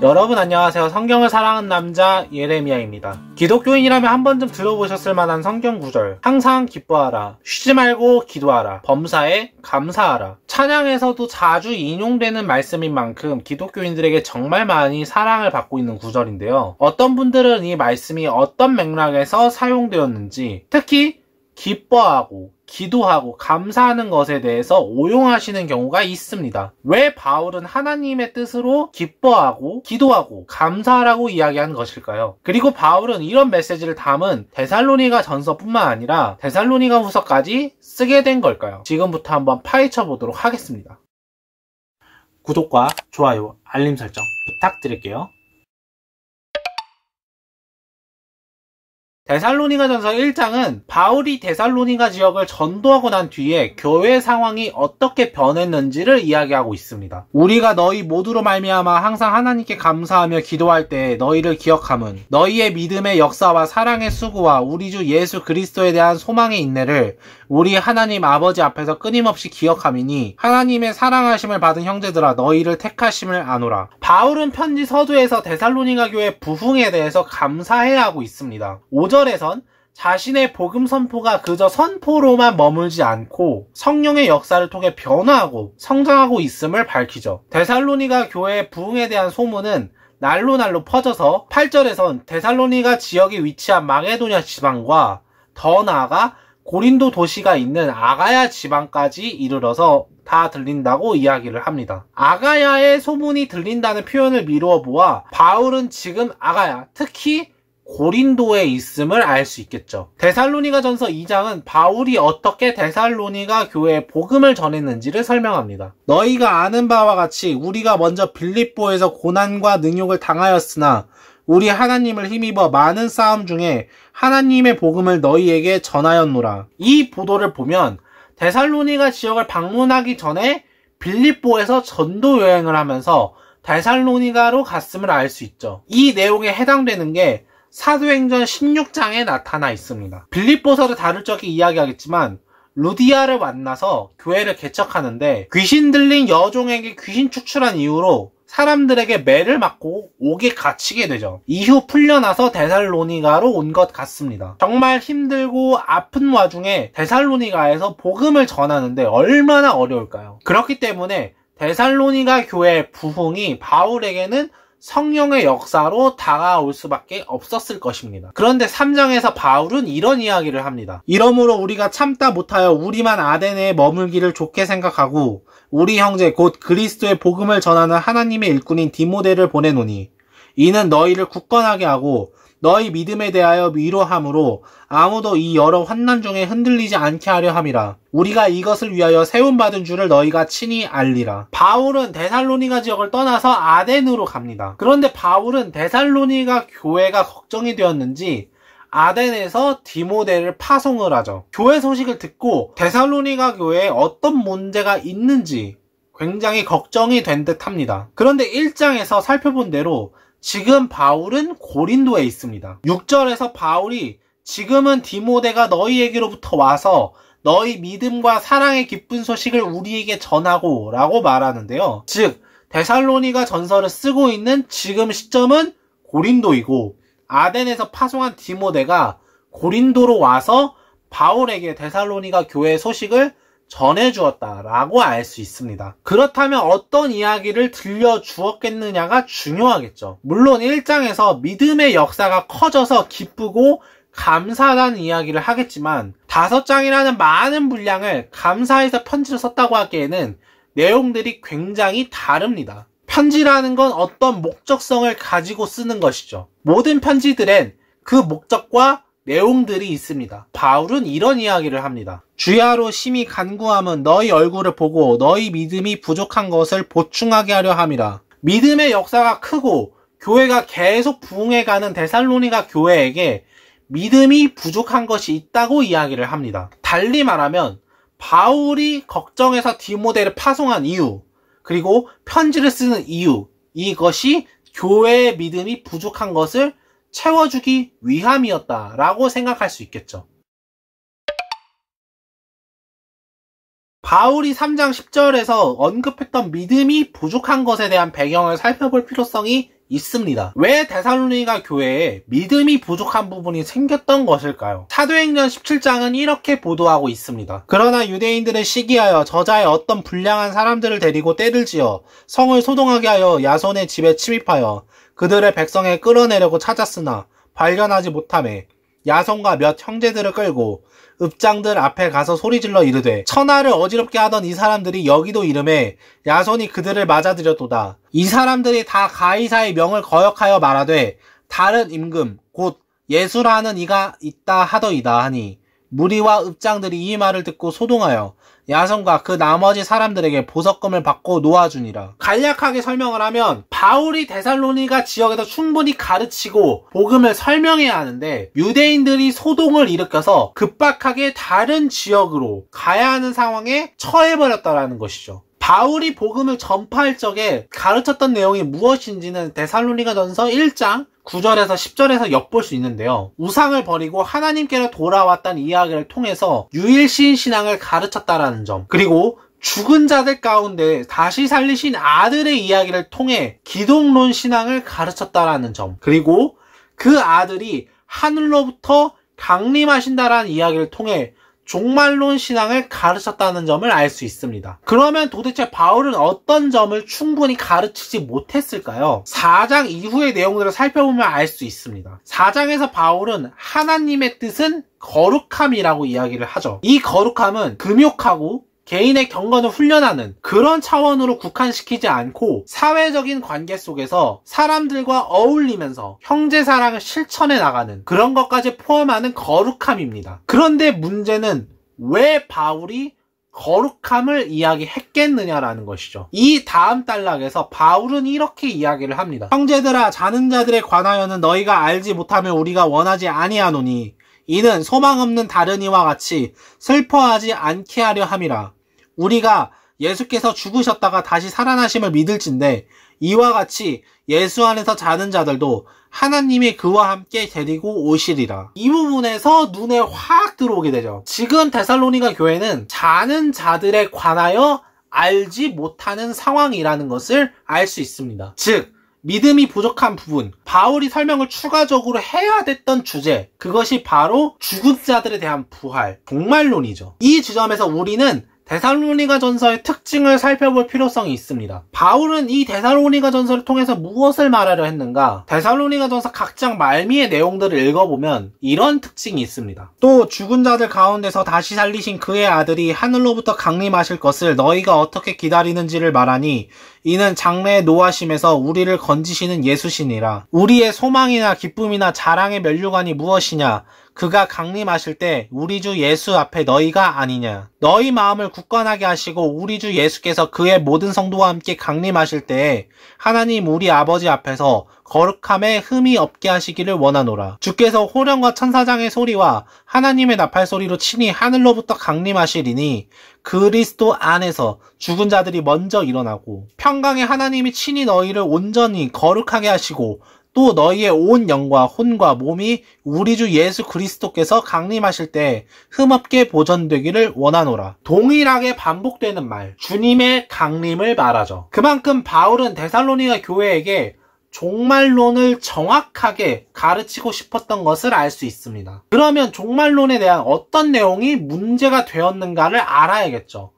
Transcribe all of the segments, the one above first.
여러분 안녕하세요. 성경을 사랑하는 남자 예레미야입니다. 기독교인이라면 한 번쯤 들어보셨을 만한 성경 구절, 항상 기뻐하라, 쉬지 말고 기도하라, 범사에 감사하라. 찬양에서도 자주 인용되는 말씀인 만큼 기독교인들에게 정말 많이 사랑을 받고 있는 구절인데요. 어떤 분들은 이 말씀이 어떤 맥락에서 사용되었는지, 특히 기뻐하고 기도하고 감사하는 것에 대해서 오용하시는 경우가 있습니다. 왜 바울은 하나님의 뜻으로 기뻐하고 기도하고 감사하라고 이야기한 것일까요? 그리고 바울은 이런 메시지를 담은 데살로니가 전서뿐만 아니라 데살로니가 후서까지 쓰게 된 걸까요? 지금부터 한번 파헤쳐 보도록 하겠습니다. 구독과 좋아요, 알림 설정 부탁드릴게요. 데살로니가전서 1장은 바울이 데살로니가 지역을 전도하고 난 뒤에 교회 상황이 어떻게 변했는지를 이야기하고 있습니다. 우리가 너희 모두로 말미암아 항상 하나님께 감사하며 기도할 때 너희를 기억함은 너희의 믿음의 역사와 사랑의 수고와 우리 주 예수 그리스도에 대한 소망의 인내를 우리 하나님 아버지 앞에서 끊임없이 기억함이니 하나님의 사랑하심을 받은 형제들아 너희를 택하심을 아노라. 바울은 편지 서두에서 데살로니가 교회 부흥에 대해서 감사해야 하고 있습니다. 5절에선 자신의 복음 선포가 그저 선포로만 머물지 않고 성령의 역사를 통해 변화하고 성장하고 있음을 밝히죠. 데살로니가 교회의 부흥에 대한 소문은 날로 퍼져서 8절에선 데살로니가 지역에 위치한 마게도냐 지방과 더 나아가 고린도 도시가 있는 아가야 지방까지 이르러서 다 들린다고 이야기를 합니다. 아가야의 소문이 들린다는 표현을 미루어 보아 바울은 지금 아가야, 특히 고린도에 있음을 알 수 있겠죠. 데살로니가전서 2장은 바울이 어떻게 데살로니가 교회에 복음을 전했는지를 설명합니다. 너희가 아는 바와 같이 우리가 먼저 빌립보에서 고난과 능욕을 당하였으나 우리 하나님을 힘입어 많은 싸움 중에 하나님의 복음을 너희에게 전하였노라. 이 보도를 보면 데살로니가 지역을 방문하기 전에 빌립보에서 전도 여행을 하면서 데살로니가로 갔음을 알 수 있죠. 이 내용에 해당되는 게 사도행전 16장에 나타나 있습니다. 빌립보서를 다룰 적에 이야기하겠지만 루디아를 만나서 교회를 개척하는데 귀신 들린 여종에게 귀신 축출한 이유로 사람들에게 매를 맞고 옥에 갇히게 되죠. 이후 풀려나서 데살로니가로 온 것 같습니다. 정말 힘들고 아픈 와중에 데살로니가에서 복음을 전하는데 얼마나 어려울까요? 그렇기 때문에 데살로니가 교회의 부흥이 바울에게는 성령의 역사로 다가올 수밖에 없었을 것입니다. 그런데 3장에서 바울은 이런 이야기를 합니다. 이러므로 우리가 참다 못하여 우리만 아데네에 머물기를 좋게 생각하고 우리 형제 곧 그리스도의 복음을 전하는 하나님의 일꾼인 디모데를 보내노니 이는 너희를 굳건하게 하고 너희 믿음에 대하여 위로함으로 아무도 이 여러 환난 중에 흔들리지 않게 하려 함이라. 우리가 이것을 위하여 세움받은 줄을 너희가 친히 알리라. 바울은 데살로니가 지역을 떠나서 아덴으로 갑니다. 그런데 바울은 데살로니가 교회가 걱정이 되었는지 아덴에서 디모데를 파송을 하죠. 교회 소식을 듣고 데살로니가 교회에 어떤 문제가 있는지 굉장히 걱정이 된 듯 합니다. 그런데 1장에서 살펴본 대로 지금 바울은 고린도에 있습니다. 6절에서 바울이 지금은 디모데가 너희에게로부터 와서 너희 믿음과 사랑의 기쁜 소식을 우리에게 전하고 라고 말하는데요. 즉 데살로니가 전서를 쓰고 있는 지금 시점은 고린도이고 아덴에서 파송한 디모데가 고린도로 와서 바울에게 데살로니가 교회의 소식을 전해주었다라고 알 수 있습니다. 그렇다면 어떤 이야기를 들려주었겠느냐가 중요하겠죠. 물론 1장에서 믿음의 역사가 커져서 기쁘고 감사하다는 이야기를 하겠지만 5장이라는 많은 분량을 감사해서 편지를 썼다고 하기에는 내용들이 굉장히 다릅니다. 편지라는 건 어떤 목적성을 가지고 쓰는 것이죠. 모든 편지들엔 그 목적과 내용들이 있습니다. 바울은 이런 이야기를 합니다. 주야로 심히 간구함은 너희 얼굴을 보고 너희 믿음이 부족한 것을 보충하게 하려 함이라. 믿음의 역사가 크고 교회가 계속 부흥해가는 데살로니가 교회에게 믿음이 부족한 것이 있다고 이야기를 합니다. 달리 말하면 바울이 걱정해서 디모데를 파송한 이유, 그리고 편지를 쓰는 이유, 이것이 교회의 믿음이 부족한 것을 채워주기 위함이었다라고 생각할 수 있겠죠. 바울이 3장 10절에서 언급했던 믿음이 부족한 것에 대한 배경을 살펴볼 필요성이 있습니다. 왜 데살로니가 교회에 믿음이 부족한 부분이 생겼던 것일까요? 사도행전 17장은 이렇게 보도하고 있습니다. 그러나 유대인들은 시기하여 저자의 어떤 불량한 사람들을 데리고 떼를 지어 성을 소동하게 하여 야손의 집에 침입하여 그들의 백성에 끌어내려고 찾았으나 발견하지 못하매 야손과 몇 형제들을 끌고 읍장들 앞에 가서 소리질러 이르되 천하를 어지럽게 하던 이 사람들이 여기도 이름에 야손이 그들을 맞아들였도다. 이 사람들이 다 가이사의 명을 거역하여 말하되 다른 임금 곧 예수라는 이가 있다 하더이다 하니 무리와 읍장들이 이 말을 듣고 소동하여 야손과 그 나머지 사람들에게 보석금을 받고 놓아주니라. 간략하게 설명을 하면 바울이 데살로니가 지역에서 충분히 가르치고 복음을 설명해야 하는데 유대인들이 소동을 일으켜서 급박하게 다른 지역으로 가야 하는 상황에 처해버렸다라는 것이죠. 바울이 복음을 전파할 적에 가르쳤던 내용이 무엇인지는 데살로니가전서 1장 9절에서 10절에서 엿볼 수 있는데요. 우상을 버리고 하나님께로 돌아왔다는 이야기를 통해서 유일신 신앙을 가르쳤다라는 점, 그리고 죽은 자들 가운데 다시 살리신 아들의 이야기를 통해 기독론 신앙을 가르쳤다라는 점, 그리고 그 아들이 하늘로부터 강림하신다라는 이야기를 통해 종말론 신앙을 가르쳤다는 점을 알 수 있습니다. 그러면 도대체 바울은 어떤 점을 충분히 가르치지 못했을까요? 4장 이후의 내용들을 살펴보면 알 수 있습니다. 4장에서 바울은 하나님의 뜻은 거룩함이라고 이야기를 하죠. 이 거룩함은 금욕하고 개인의 경건을 훈련하는 그런 차원으로 국한시키지 않고 사회적인 관계 속에서 사람들과 어울리면서 형제사랑을 실천해 나가는 그런 것까지 포함하는 거룩함입니다. 그런데 문제는 왜 바울이 거룩함을 이야기했겠느냐라는 것이죠. 이 다음 단락에서 바울은 이렇게 이야기를 합니다. 형제들아, 자는 자들에 관하여는 너희가 알지 못하며 우리가 원하지 아니하노니 이는 소망 없는 다른 이와 같이 슬퍼하지 않게 하려 함이라. 우리가 예수께서 죽으셨다가 다시 살아나심을 믿을진데 이와 같이 예수 안에서 자는 자들도 하나님이 그와 함께 데리고 오시리라. 이 부분에서 눈에 확 들어오게 되죠. 지금 데살로니가 교회는 자는 자들에 관하여 알지 못하는 상황이라는 것을 알 수 있습니다. 즉 믿음이 부족한 부분, 바울이 설명을 추가적으로 해야 됐던 주제, 그것이 바로 죽은 자들에 대한 부활, 종말론이죠. 이 지점에서 우리는 데살로니가 전서의 특징을 살펴볼 필요성이 있습니다. 바울은 이 데살로니가 전서를 통해서 무엇을 말하려 했는가? 데살로니가 전서 각 장 말미의 내용들을 읽어보면 이런 특징이 있습니다. 또 죽은 자들 가운데서 다시 살리신 그의 아들이 하늘로부터 강림하실 것을 너희가 어떻게 기다리는지를 말하니 이는 장래의 노하심에서 우리를 건지시는 예수시니라. 우리의 소망이나 기쁨이나 자랑의 면류관이 무엇이냐? 그가 강림하실 때 우리 주 예수 앞에 너희가 아니냐. 너희 마음을 굳건하게 하시고 우리 주 예수께서 그의 모든 성도와 함께 강림하실 때에 하나님 우리 아버지 앞에서 거룩함에 흠이 없게 하시기를 원하노라. 주께서 호령과 천사장의 소리와 하나님의 나팔 소리로 친히 하늘로부터 강림하시리니 그리스도 안에서 죽은 자들이 먼저 일어나고 평강의 하나님이 친히 너희를 온전히 거룩하게 하시고 또 너희의 온 영과 혼과 몸이 우리 주 예수 그리스도께서 강림하실 때 흠없게 보존되기를 원하노라. 동일하게 반복되는 말, 주님의 강림을 말하죠. 그만큼 바울은 데살로니가 교회에게 종말론을 정확하게 가르치고 싶었던 것을 알 수 있습니다. 그러면 종말론에 대한 어떤 내용이 문제가 되었는가를 알아야겠죠.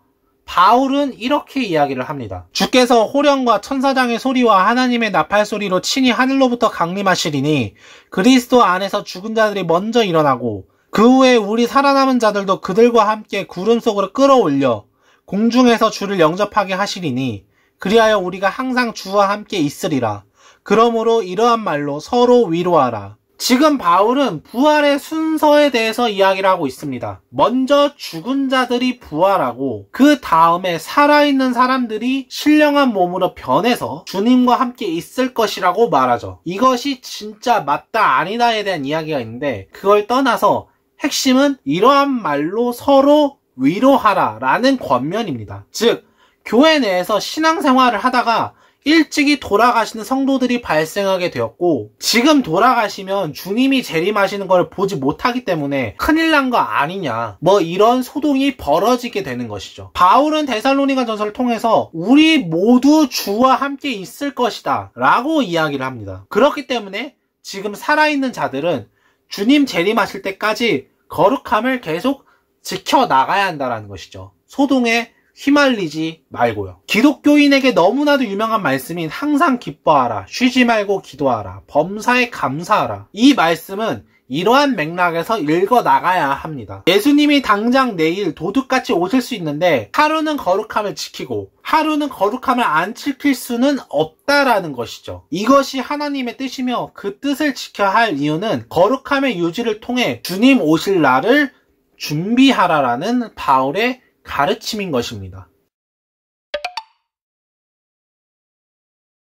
바울은 이렇게 이야기를 합니다. 주께서 호령과 천사장의 소리와 하나님의 나팔 소리로 친히 하늘로부터 강림하시리니 그리스도 안에서 죽은 자들이 먼저 일어나고 그 후에 우리 살아남은 자들도 그들과 함께 구름 속으로 끌어올려 공중에서 주를 영접하게 하시리니 그리하여 우리가 항상 주와 함께 있으리라. 그러므로 이러한 말로 서로 위로하라. 지금 바울은 부활의 순서에 대해서 이야기를 하고 있습니다. 먼저 죽은 자들이 부활하고 그 다음에 살아있는 사람들이 신령한 몸으로 변해서 주님과 함께 있을 것이라고 말하죠. 이것이 진짜 맞다 아니다에 대한 이야기가 있는데 그걸 떠나서 핵심은 이러한 말로 서로 위로하라 라는 권면입니다. 즉 교회 내에서 신앙생활을 하다가 일찍이 돌아가시는 성도들이 발생하게 되었고, 지금 돌아가시면 주님이 재림하시는 걸 보지 못하기 때문에 큰일 난 거 아니냐, 뭐 이런 소동이 벌어지게 되는 것이죠. 바울은 데살로니가 전서를 통해서 우리 모두 주와 함께 있을 것이다 라고 이야기를 합니다. 그렇기 때문에 지금 살아있는 자들은 주님 재림하실 때까지 거룩함을 계속 지켜나가야 한다는 것이죠. 소동에 휘말리지 말고요. 기독교인에게 너무나도 유명한 말씀인 항상 기뻐하라, 쉬지 말고 기도하라, 범사에 감사하라. 이 말씀은 이러한 맥락에서 읽어나가야 합니다. 예수님이 당장 내일 도둑같이 오실 수 있는데 하루는 거룩함을 지키고 하루는 거룩함을 안 지킬 수는 없다라는 것이죠. 이것이 하나님의 뜻이며 그 뜻을 지켜야 할 이유는 거룩함의 유지를 통해 주님 오실 날을 준비하라라는 바울의 가르침인 것입니다.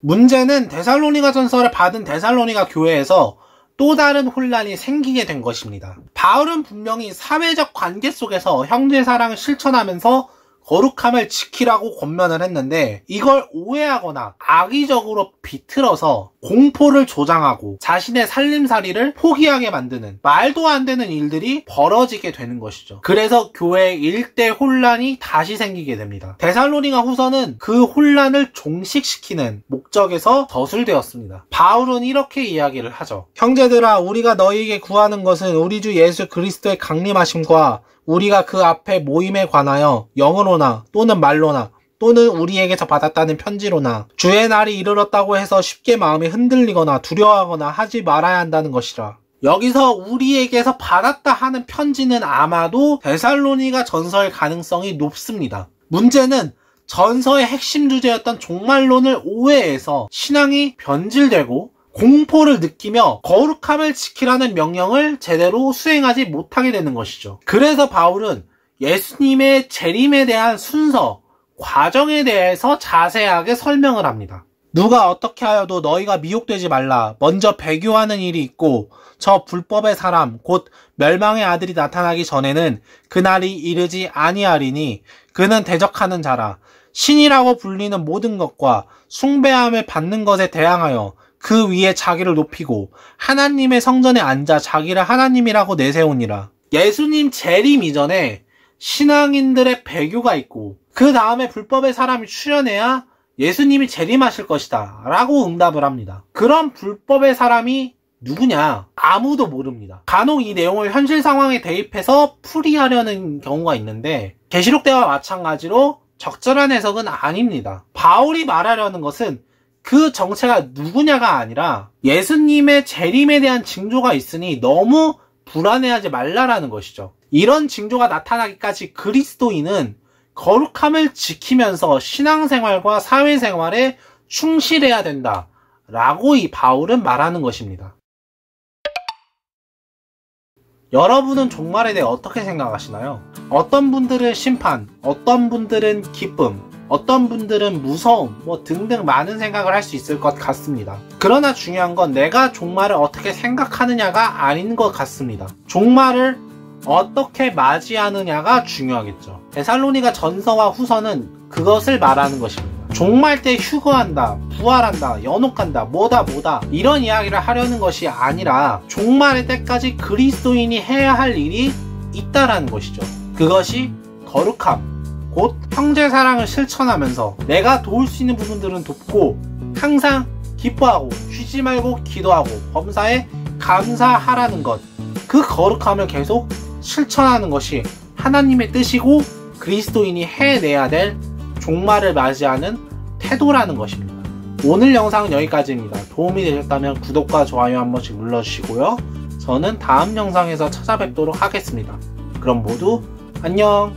문제는 데살로니가 전서를 받은 데살로니가 교회에서 또 다른 혼란이 생기게 된 것입니다. 바울은 분명히 사회적 관계 속에서 형제사랑을 실천하면서 거룩함을 지키라고 권면을 했는데 이걸 오해하거나 악의적으로 비틀어서 공포를 조장하고 자신의 살림살이를 포기하게 만드는 말도 안 되는 일들이 벌어지게 되는 것이죠. 그래서 교회의 일대 혼란이 다시 생기게 됩니다. 데살로니가 후서는 그 혼란을 종식시키는 목적에서 저술되었습니다. 바울은 이렇게 이야기를 하죠. 형제들아, 우리가 너희에게 구하는 것은 우리 주 예수 그리스도의 강림하심과 우리가 그 앞에 모임에 관하여 영어로나 또는 말로나 또는 우리에게서 받았다는 편지로나 주의 날이 이르렀다고 해서 쉽게 마음이 흔들리거나 두려워하거나 하지 말아야 한다는 것이라. 여기서 우리에게서 받았다 하는 편지는 아마도 데살로니가 전서일 가능성이 높습니다. 문제는 전서의 핵심 주제였던 종말론을 오해해서 신앙이 변질되고 공포를 느끼며 거룩함을 지키라는 명령을 제대로 수행하지 못하게 되는 것이죠. 그래서 바울은 예수님의 재림에 대한 순서, 과정에 대해서 자세하게 설명을 합니다. 누가 어떻게 하여도 너희가 미혹되지 말라. 먼저 배교하는 일이 있고 저 불법의 사람 곧 멸망의 아들이 나타나기 전에는 그날이 이르지 아니하리니 그는 대적하는 자라. 신이라고 불리는 모든 것과 숭배함을 받는 것에 대항하여 그 위에 자기를 높이고 하나님의 성전에 앉아 자기를 하나님이라고 내세우니라. 예수님 재림 이전에 신앙인들의 배교가 있고 그 다음에 불법의 사람이 출현해야 예수님이 재림하실 것이다 라고 응답을 합니다. 그런 불법의 사람이 누구냐? 아무도 모릅니다. 간혹 이 내용을 현실 상황에 대입해서 풀이하려는 경우가 있는데 계시록 때와 마찬가지로 적절한 해석은 아닙니다. 바울이 말하려는 것은 그 정체가 누구냐가 아니라 예수님의 재림에 대한 징조가 있으니 너무 불안해하지 말라라는 것이죠. 이런 징조가 나타나기까지 그리스도인은 거룩함을 지키면서 신앙생활과 사회생활에 충실해야 된다 라고 이 바울은 말하는 것입니다. 여러분은 종말에 대해 어떻게 생각하시나요? 어떤 분들은 심판, 어떤 분들은 기쁨, 어떤 분들은 무서움, 등등 많은 생각을 할 수 있을 것 같습니다. 그러나 중요한 건 내가 종말을 어떻게 생각하느냐가 아닌 것 같습니다. 종말을 어떻게 맞이하느냐가 중요하겠죠. 데살로니가 전서와 후서는 그것을 말하는 것입니다. 종말 때 휴거한다, 부활한다, 연옥한다, 뭐다 이런 이야기를 하려는 것이 아니라 종말의 때까지 그리스도인이 해야 할 일이 있다라는 것이죠. 그것이 거룩함, 곧 형제사랑을 실천하면서 내가 도울 수 있는 부분들은 돕고 항상 기뻐하고 쉬지 말고 기도하고 범사에 감사하라는 것, 그 거룩함을 계속 실천하는 것이 하나님의 뜻이고 그리스도인이 해내야 될 종말을 맞이하는 태도라는 것입니다. 오늘 영상은 여기까지입니다. 도움이 되셨다면 구독과 좋아요 한 번씩 눌러주시고요. 저는 다음 영상에서 찾아뵙도록 하겠습니다. 그럼 모두 안녕.